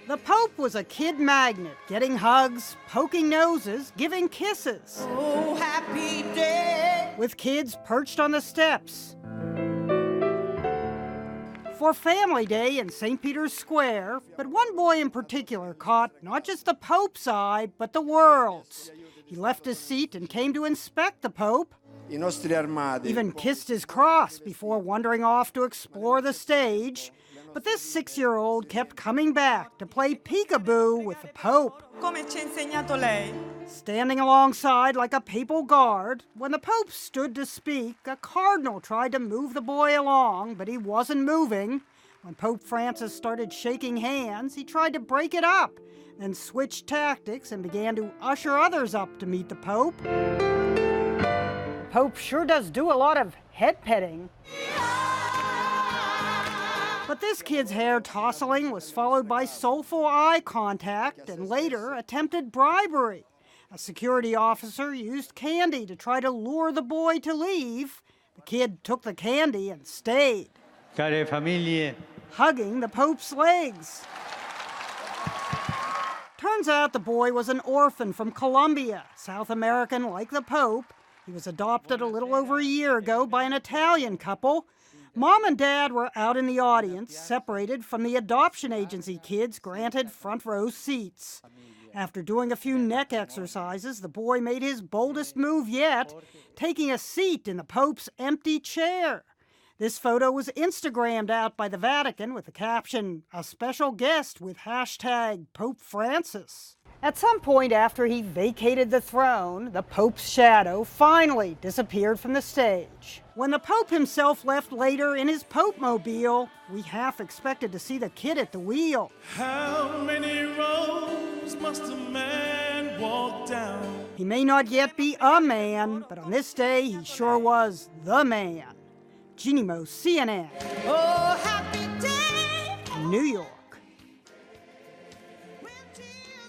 The Pope was a kid magnet, getting hugs, poking noses, giving kisses. Oh, happy day. With kids perched on the steps. For Family Day in St. Peter's Square, but one boy in particular caught not just the Pope's eye, but the world's. He left his seat and came to inspect the Pope. Even kissed his cross before wandering off to explore the stage. But this 6-year-old kept coming back to play peekaboo with the Pope. Come ci ha insegnato lei? Standing alongside like a papal guard, when the Pope stood to speak, a cardinal tried to move the boy along, but he wasn't moving. When Pope Francis started shaking hands, he tried to break it up, then switched tactics and began to usher others up to meet the Pope. The Pope sure does do a lot of head petting. But this kid's hair tousling was followed by soulful eye contact and later attempted bribery. A security officer used candy to try to lure the boy to leave. The kid took the candy and stayed. Care famiglie. Hugging the Pope's legs. Turns out the boy was an orphan from Colombia, South American like the Pope. He was adopted a little over a year ago by an Italian couple. Mom and Dad were out in the audience, separated from the adoption agency kids granted front row seats. After doing a few neck exercises, the boy made his boldest move yet, taking a seat in the Pope's empty chair. This photo was Instagrammed out by the Vatican with the caption, "A special guest with hashtag Pope Francis." At some point after he vacated the throne, the Pope's shadow finally disappeared from the stage. When the Pope himself left later in his Pope-mobile, we half expected to see the kid at the wheel. How many roads must a man walk down? He may not yet be a man, but on this day he sure was the man. Jeannie Mo, CNN. Oh,